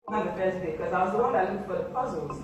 On the first day, because I was the one that looked for the puzzles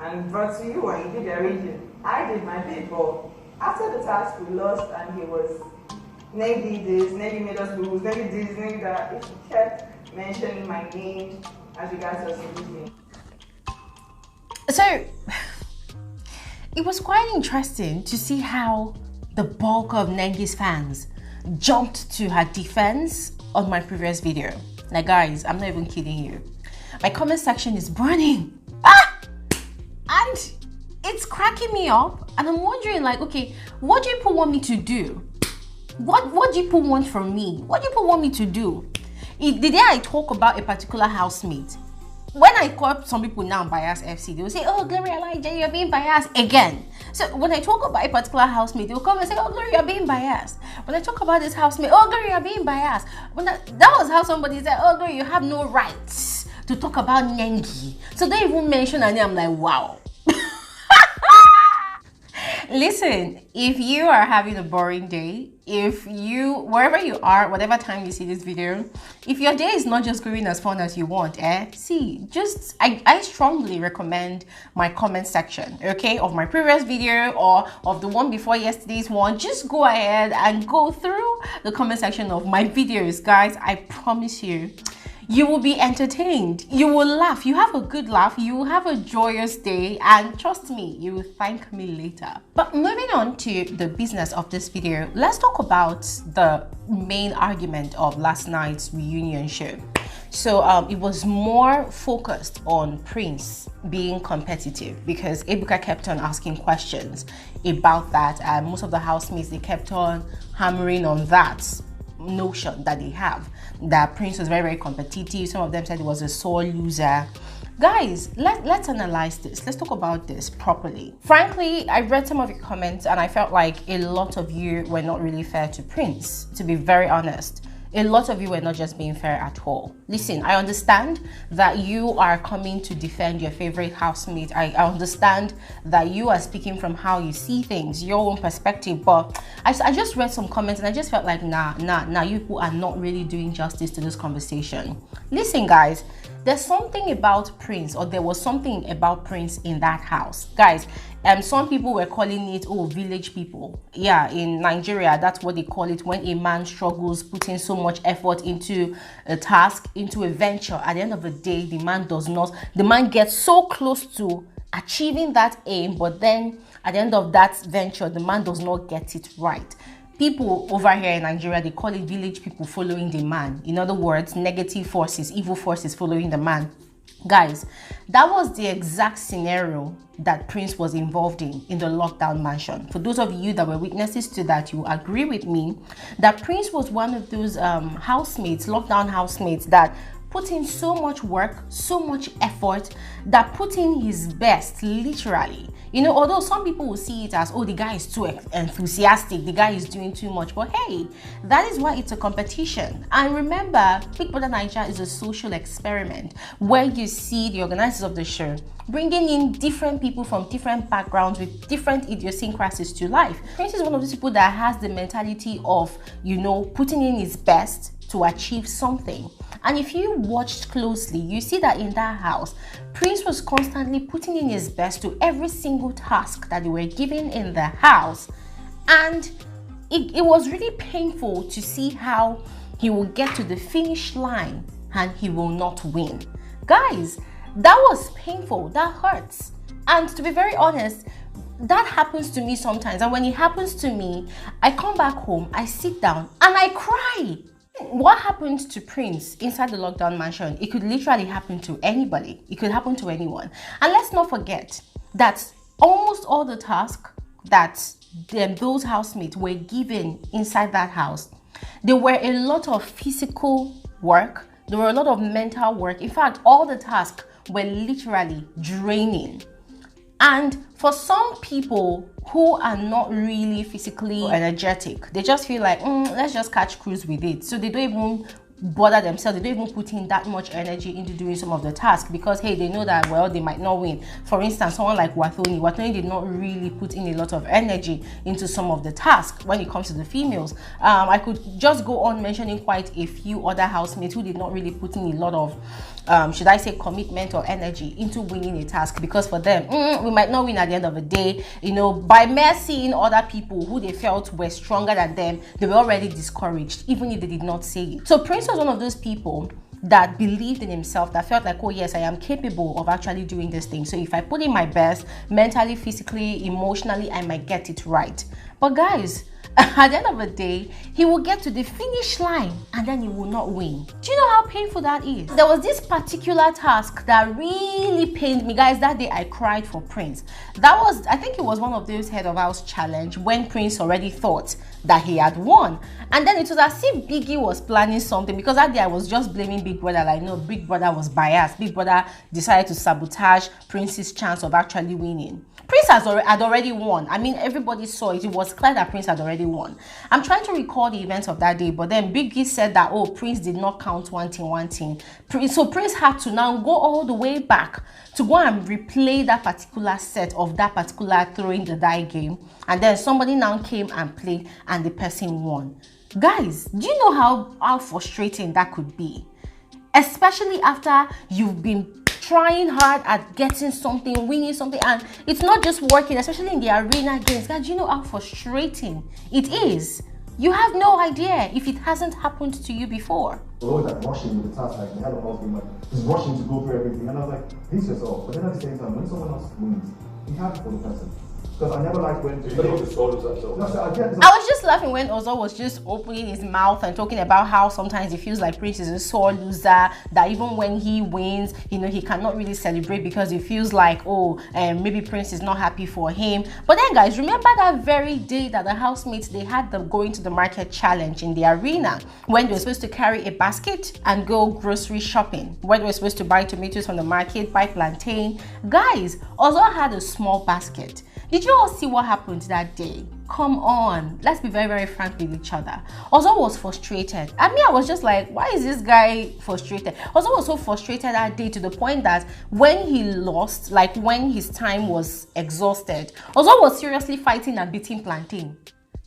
and brought to you and you did the arranging. I did my bit, but after the task we lost and he was Navy this, Navy made us lose, Navy this, Navy that. If he kept mentioning my name as regards us losing. So it was quite interesting to see how the bulk of Nengi's fans jumped to her defense on my previous video. Like, guys, I'm not even kidding you. My comment section is burning. And it's cracking me up. And I'm wondering, like, okay, what do people want me to do? What do people want from me? What do people want me to do? The day I talk about a particular housemate, when I call some people now bias FC, they will say, oh, Gloria Elijah, you're being biased again. So when I talk about a particular housemate, they will come and say, oh, Gloria, you're being biased. When I talk about this housemate, oh, Gloria, you're being biased. That was how somebody said, oh, Gloria, you have no rights to talk about Nengi. So they even mention her name. I'm like, wow. Listen, if you are having a boring day, if you, wherever you are, whatever time you see this video, if your day is not just going as fun as you want, I strongly recommend my comment section, okay, of my previous video or of the one before yesterday's one. Just go ahead and go through the comment section of my videos, guys. I promise you, you will be entertained, you will laugh, you have a good laugh, you will have a joyous day, and trust me, you will thank me later. But moving on to the business of this video, let's talk about the main argument of last night's reunion show. So it was more focused on Prince being competitive because Ebuka kept on asking questions about that, and most of the housemates, they kept on hammering on that notion that they have, that Prince was very, very competitive. Some of them said he was a sore loser. Guys, let's analyze this. Let's talk about this properly. Frankly, I read some of your comments and I felt like a lot of you were not really fair to Prince, to be very honest. A lot of you were not just being fair at all. Listen, I understand that you are coming to defend your favorite housemate. I understand that you are speaking from how you see things, your own perspective, but I just read some comments and I just felt like, nah, you people are not really doing justice to this conversation. Listen, guys, there's something about Prince, or there was something about Prince in that house. Guys, some people were calling it, oh, village people. Yeah, in Nigeria, that's what they call it when a man struggles, putting so much effort into a task, into a venture. At the end of the day, the man gets so close to achieving that aim, but then at the end of that venture, the man does not get it right. People over here in Nigeria, they call it village people following the man. In other words, negative forces, evil forces following the man. Guys, that was the exact scenario that Prince was involved in the lockdown mansion. For those of you that were witnesses to that, you agree with me that Prince was one of those housemates, lockdown housemates, that put in so much work, so much effort, that put in his best, literally. You know, although some people will see it as, oh, the guy is too enthusiastic, the guy is doing too much. But hey, that is why it's a competition. And remember, Bbnaija is a social experiment where you see the organizers of the show bringing in different people from different backgrounds with different idiosyncrasies to life. Prince is one of those people that has the mentality of, you know, putting in his best to achieve something. And if you watched closely, you see that in that house, Prince was constantly putting in his best to every single task that they were given in the house. And it was really painful to see how he will get to the finish line and he will not win. Guys, that was painful. That hurts. And to be very honest, that happens to me sometimes. And when it happens to me, I come back home, I sit down and I cry. What happened to Prince inside the lockdown mansion, it could literally happen to anybody. It could happen to anyone. And let's not forget that almost all the tasks that those housemates were given inside that house, there were a lot of physical work. There were a lot of mental work. In fact, all the tasks were literally draining. And for some people who are not really physically energetic, they just feel like, let's just catch cruise with it. So they don't even bother themselves. They don't even put in that much energy into doing some of the tasks because, hey, they know that, well, they might not win. For instance, someone like Wathoni did not really put in a lot of energy into some of the tasks when it comes to the females. I could just go on mentioning quite a few other housemates who did not really put in a lot of should I say, commitment or energy into winning a task, because for them, we might not win at the end of the day. You know, by mere seeing other people who they felt were stronger than them, they were already discouraged, even if they did not say it. So Prince was one of those people that believed in himself, that felt like, oh yes, I am capable of actually doing this thing. So if I put in my best, mentally, physically, emotionally, I might get it right. But guys, at the end of the day, he will get to the finish line and then he will not win. Do you know how painful that is? There was this particular task that really pained me. Guys, that day I cried for Prince. That was, I think it was one of those head of house challenge when Prince already thought that he had won. And then it was as if Biggie was planning something, because that day I was just blaming Big Brother, like, no, Big Brother was biased. Big Brother decided to sabotage Prince's chance of actually winning. Prince had already won. I mean, everybody saw it. It was clear that Prince had already won. I'm trying to recall the events of that day, but then Biggie said that, oh, Prince did not count one thing. So Prince had to now go all the way back to go and replay that particular set of that particular throwing the die game. And then somebody now came and played and the person won. Guys, do you know how frustrating that could be? Especially after you've been trying hard at getting something, winning something, and it's not just working, especially in the arena games. Guys, do you know how frustrating it is? You have no idea if it hasn't happened to you before. We're always like rushing with the task, like the head of house being like just rushing to go through everything, and I was like, pace yourself. But then at the same time, when someone else wins, be happy for the person. Because I never liked when I was just laughing when Ozo was just opening his mouth and talking about how sometimes it feels like Prince is a sore loser, that even when he wins, you know, he cannot really celebrate because it feels like, oh, maybe Prince is not happy for him. But then guys, remember that very day that the housemates, they had the going to the market challenge in the arena, when they were supposed to carry a basket and go grocery shopping, when they were supposed to buy tomatoes from the market, buy plantain. Guys, Ozo had a small basket. Did you all see what happened that day? Come on, let's be very, very frank with each other. Ozo was frustrated. I mean, I was just like, why is this guy frustrated? Ozo was so frustrated that day to the point that when he lost, like when his time was exhausted, Ozo was seriously fighting and beating plantain.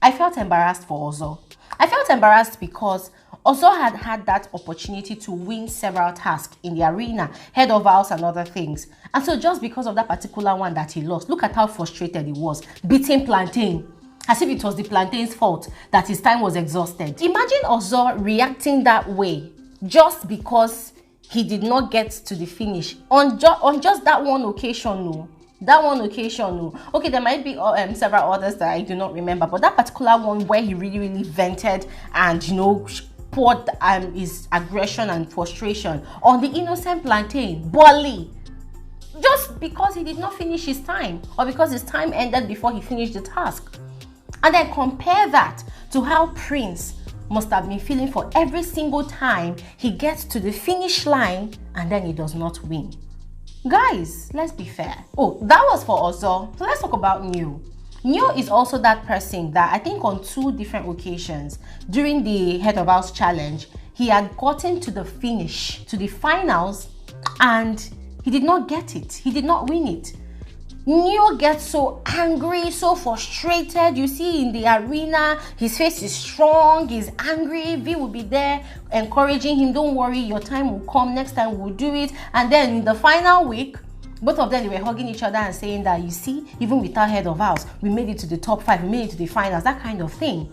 I felt embarrassed for Ozo. I felt embarrassed because Ozo had had that opportunity to win several tasks in the arena, head of house and other things. And so just because of that particular one that he lost, look at how frustrated he was, beating plantain, as if it was the plantain's fault that his time was exhausted. Imagine Ozo reacting that way just because he did not get to the finish on just that one occasion. No. That one occasion, no. Okay, there might be several others that I do not remember, but that particular one where he really, really vented and, you know, poured his aggression and frustration on the innocent plantain, Bolly, just because he did not finish his time, or because his time ended before he finished the task. And then compare that to how Prince must have been feeling for every single time he gets to the finish line and then he does not win. Guys, let's be fair. Oh, that was for Ozo. So let's talk about New. New is also that person that I think on 2 different occasions during the Head of House challenge, he had gotten to the finish, to the finals, and he did not get it. He did not win it. New gets so angry, so frustrated. You see in the arena, his face is strong, he's angry. V will be there encouraging him, don't worry, your time will come, next time we'll do it. And then in the final week, both of them, they were hugging each other and saying that, you see, even without head of house, we made it to the top 5, we made it to the finals, that kind of thing.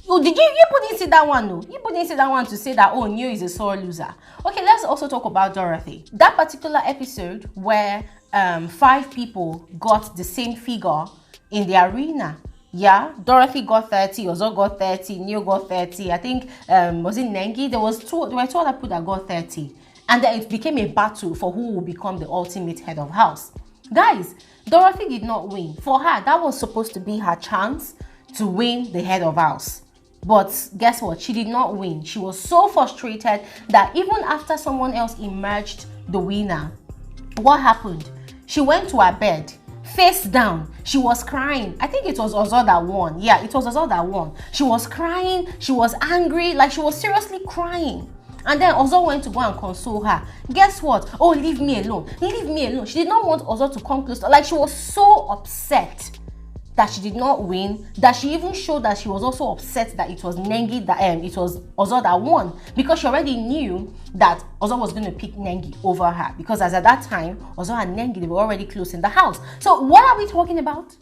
Oh, you didn't see that one, no? You didn't see that one to say that, oh, New is a sore loser. Okay, let's also talk about Dorothy. That particular episode where 5 people got the same figure in the arena. Yeah, Dorothy got 30, Ozo got 30, New got 30. I think, was it Nengi? There were 2 other people that got 30. And then it became a battle for who will become the ultimate head of house. Guys, Dorothy did not win. For her, that was supposed to be her chance to win the head of house. But guess what? She did not win. She was so frustrated that even after someone else emerged the winner, what happened? She went to her bed, face down. She was crying. I think it was Ozo that won. Yeah, it was Ozo that won. She was crying. She was angry. Like, she was seriously crying. And then Ozo went to go and console her. Guess what? Oh, leave me alone. Leave me alone. She did not want Ozo to come close. Like, she was so upset that she did not win, that she even showed that she was also upset that it was Nengi that it was Ozo that won, because she already knew that Ozo was going to pick Nengi over her, because as at that time Ozo and Nengi, they were already close in the house. So what are we talking about?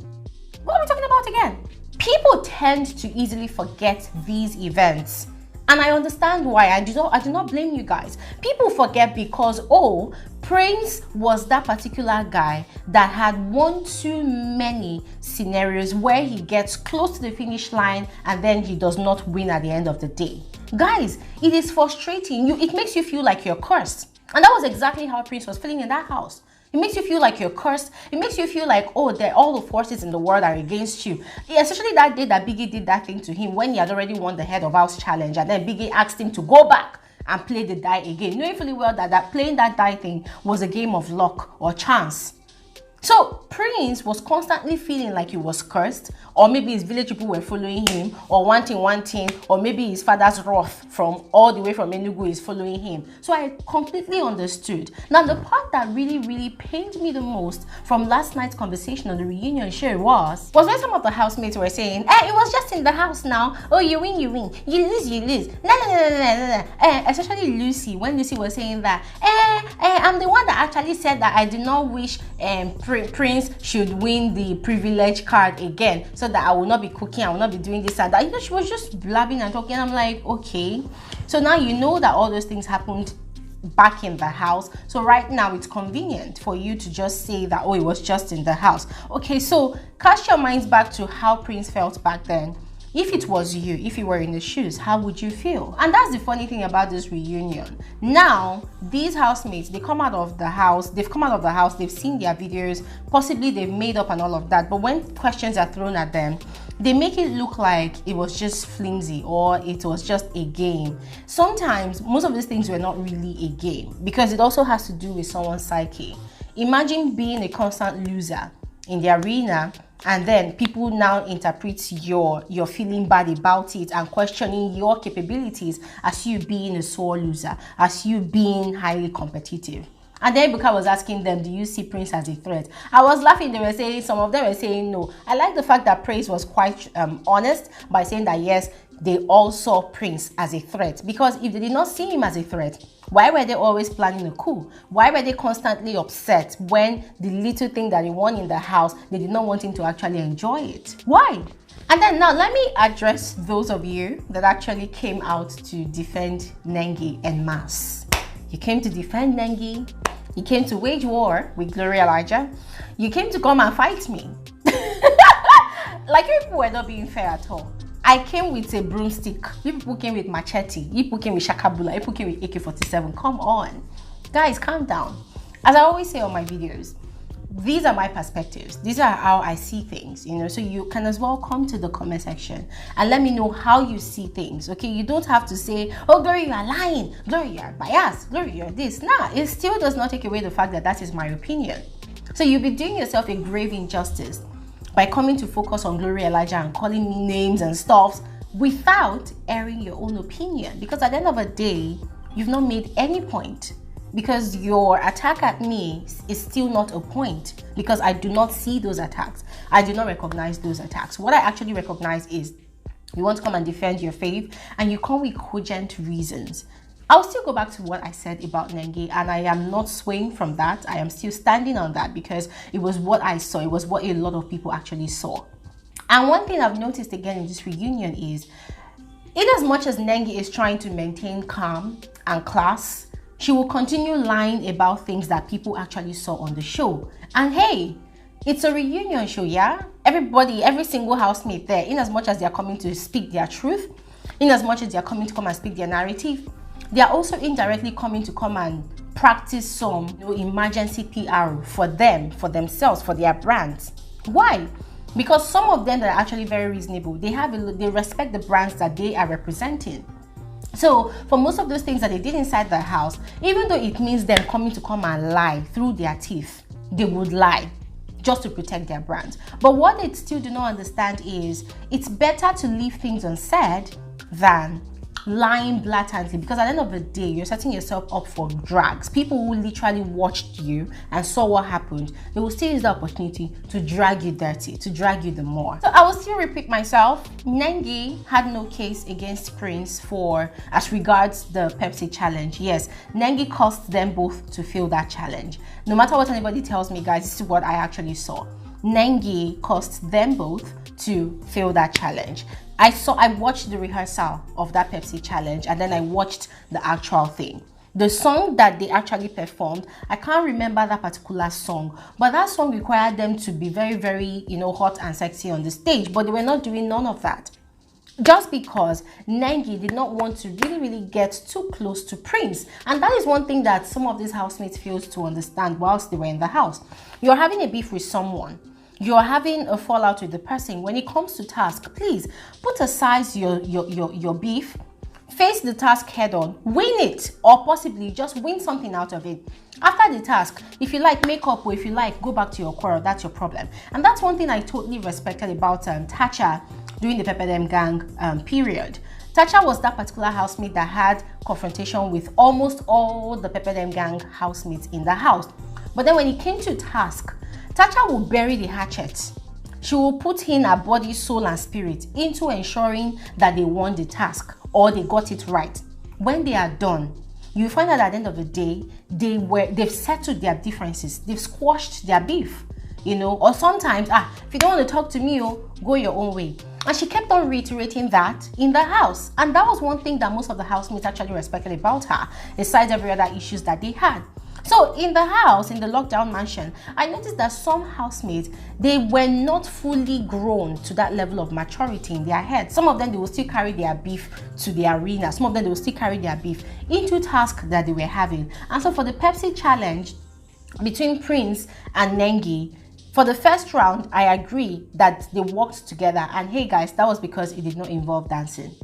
What are we talking about again? People tend to easily forget these events. And I understand why. I do not blame you guys. People forget because, oh, Prince was that particular guy that had one too many scenarios where he gets close to the finish line and then he does not win at the end of the day. Guys, it is frustrating. It makes you feel like you're cursed. And that was exactly how Prince was feeling in that house. It makes you feel like you're cursed. It makes you feel like, oh, all the forces in the world are against you. Especially that day that Biggie did that thing to him when he had already won the head of house challenge, and then Biggie asked him to go back and play the die again, knowing fully well that playing that die thing was a game of luck or chance. So Prince was constantly feeling like he was cursed, or maybe his village people were following him, or wanting, or maybe his father's wrath from all the way from Enugu is following him. So I completely understood. Now the part that really pained me the most from last night's conversation on the reunion show was when some of the housemates were saying, it was just in the house now. Oh, you win, you lose, you lose. No. Especially Lucy, when Lucy was saying that, I'm the one that actually said that I do not wish Prince should win the privilege card again, so that I will not be cooking, I will not be doing this and that. You know, she was just blabbing and talking. I'm like, okay, so now you know that all those things happened back in the house, so right now it's convenient for you to just say that, oh, it was just in the house. Okay, so cast your minds back to how Prince felt back then. If it was you, if you were in the shoes, how would you feel? And that's the funny thing about this reunion. Now, these housemates, they've come out of the house, they've seen their videos, possibly they've made up and all of that, but when questions are thrown at them, they make it look like it was just flimsy or it was just a game. Sometimes, most of these things were not really a game, because it also has to do with someone's psyche. Imagine being a constant loser in the arena, and then people now interpret your feeling bad about it and questioning your capabilities as you being a sore loser, as you being highly competitive. And then Ebuka was asking them, do you see Prince as a threat? I was laughing. They were saying, some of them were saying no. I like the fact that Prince was quite honest by saying that yes, they all saw Prince as a threat, because if they did not see him as a threat, why were they always planning a coup? Why were they constantly upset when the little thing that he won in the house, they did not want him to actually enjoy it? Why? And then now let me address those of you that actually came out to defend Nengi en masse. You came to defend Nengi. You came to wage war with Bbnaija. You came to come and fight me. Like, you people were not being fair at all. I came with a broomstick. You people came with machete. You people came with shakabula. You people came with AK-47. Come on. Guys, calm down. As I always say on my videos, these are my perspectives. These are how I see things, you know, so you can as well come to the comment section and let me know how you see things, okay? You don't have to say, oh, Glory, you are lying. Glory, you are biased. Glory, you are this. Nah, it still does not take away the fact that that is my opinion. So you'll be doing yourself a grave injustice by coming to focus on Bbnaija and calling me names and stuff without airing your own opinion. Because at the end of the day, you've not made any point. Because your attack at me is still not a point, because I do not see those attacks. I do not recognize those attacks. What I actually recognize is you want to come and defend your faith and you come with cogent reasons. I'll still go back to what I said about Nengi, and I am not swaying from that. I am still standing on that because it was what I saw. It was what a lot of people actually saw. And one thing I've noticed again in this reunion is, in as much as Nengi is trying to maintain calm and class, she will continue lying about things that people actually saw on the show. And hey, it's a reunion show, yeah? Everybody, every single housemate there, in as much as they are coming to speak their truth, in as much as they are coming to come and speak their narrative, they are also indirectly coming to come and practice some emergency PR for them, for themselves, for their brands. Why? Because some of them that are actually very reasonable, they respect the brands that they are representing. So for most of those things that they did inside the house, even though it means them coming to come and lie through their teeth, they would lie just to protect their brand. But what they still do not understand is it's better to leave things unsaid than lying blatantly, because at the end of the day, you're setting yourself up for drags. People who literally watched you and saw what happened, they will still use the opportunity to drag you dirty, to drag you the more. So I will still repeat myself. Nengi had no case against Prince for as regards the Pepsi challenge. Yes, Nengi caused them both to fail that challenge. No matter what anybody tells me, guys, this is what I actually saw. Nengi caused them both to fail that challenge. I watched the rehearsal of that Pepsi challenge, and then I watched the actual thing. The song that they actually performed, I can't remember that particular song, but that song required them to be very, very, hot and sexy on the stage, but they were not doing none of that. Just because Nengi did not want to really get too close to Prince. And that is one thing that some of these housemates failed to understand whilst they were in the house. You're having a beef with someone. You're having a fallout with the person. When it comes to task, please put aside your beef, face the task head on, win it, or possibly just win something out of it. After the task, if you like, make up, or if you like, go back to your quarrel. That's your problem. And that's one thing I totally respected about Tacha during the Pepper Dem Gang period. Tacha was that particular housemate that had confrontation with almost all the Pepper Dem Gang housemates in the house. But then when it came to task, Tacha will bury the hatchet. She will put in her body, soul, and spirit into ensuring that they won the task or they got it right. When they are done, you find out at the end of the day, they've settled their differences, they've squashed their beef, or sometimes, if you don't want to talk to me, go your own way. And she kept on reiterating that in the house. And that was one thing that most of the housemates actually respected about her, besides every other issues that they had. So in the house, in the lockdown mansion, I noticed that some housemates, they were not fully grown to that level of maturity in their head. Some of them, they will still carry their beef to the arena. Some of them, they will still carry their beef into tasks that they were having. And so for the Pepsi challenge between Prince and Nengi, for the first round, I agree that they worked together, and hey guys, that was because it did not involve dancing.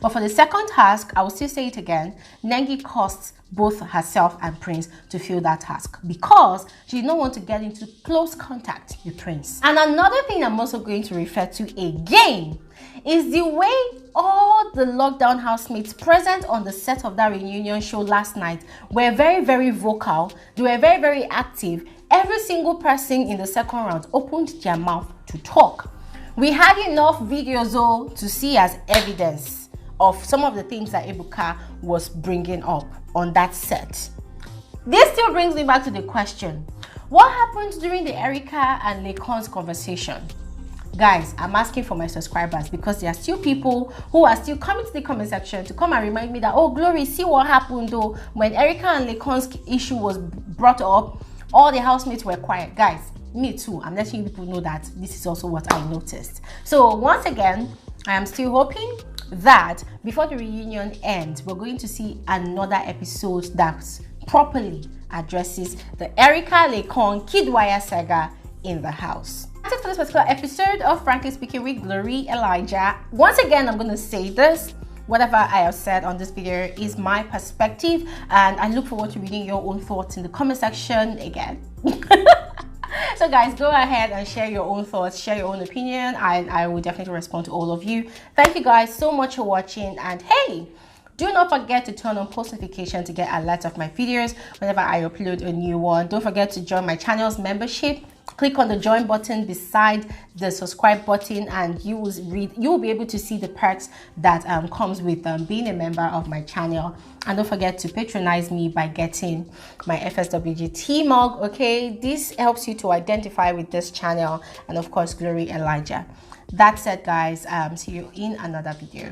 But for the second task, I will still say it again, Nengi caused both herself and Prince to fail that task because she did not want to get into close contact with Prince. And another thing I'm also going to refer to again is the way all the lockdown housemates present on the set of that reunion show last night were very, very vocal. They were very, very active. Every single person in the second round opened their mouth to talk. We had enough videos to see as evidence of some of the things that Ebuka was bringing up on that set. This still brings me back to the question, what happened during the Erica and Lacon's conversation? Guys, I'm asking for my subscribers because there are still people who are still coming to the comment section to come and remind me that, oh, Glory, see what happened though when Erica and Lacon's issue was brought up. All the housemates were quiet. Guys, me too. I'm letting you people know that this is also what I noticed. So once again, I am still hoping that before the reunion ends, we're going to see another episode that properly addresses the Erica Lacon Kidwire saga in the house. That's it for this particular episode of Frankly Speaking with Glory Elijah. Once again, I'm going to say this. Whatever I have said on this video is my perspective, and I look forward to reading your own thoughts in the comment section again. So guys, go ahead and share your own thoughts, share your own opinion, and I will definitely respond to all of you. Thank you guys so much for watching, and hey, do not forget to turn on post notifications to get alerts of my videos whenever I upload a new one. Don't forget to join my channel's membership. Click on the join button beside the subscribe button, and you will be able to see the perks that comes with being a member of my channel. And don't forget to patronize me by getting my FSWG tea mug. Okay, this helps you to identify with this channel, and of course, Glory Elijah. That said, guys, see you in another video.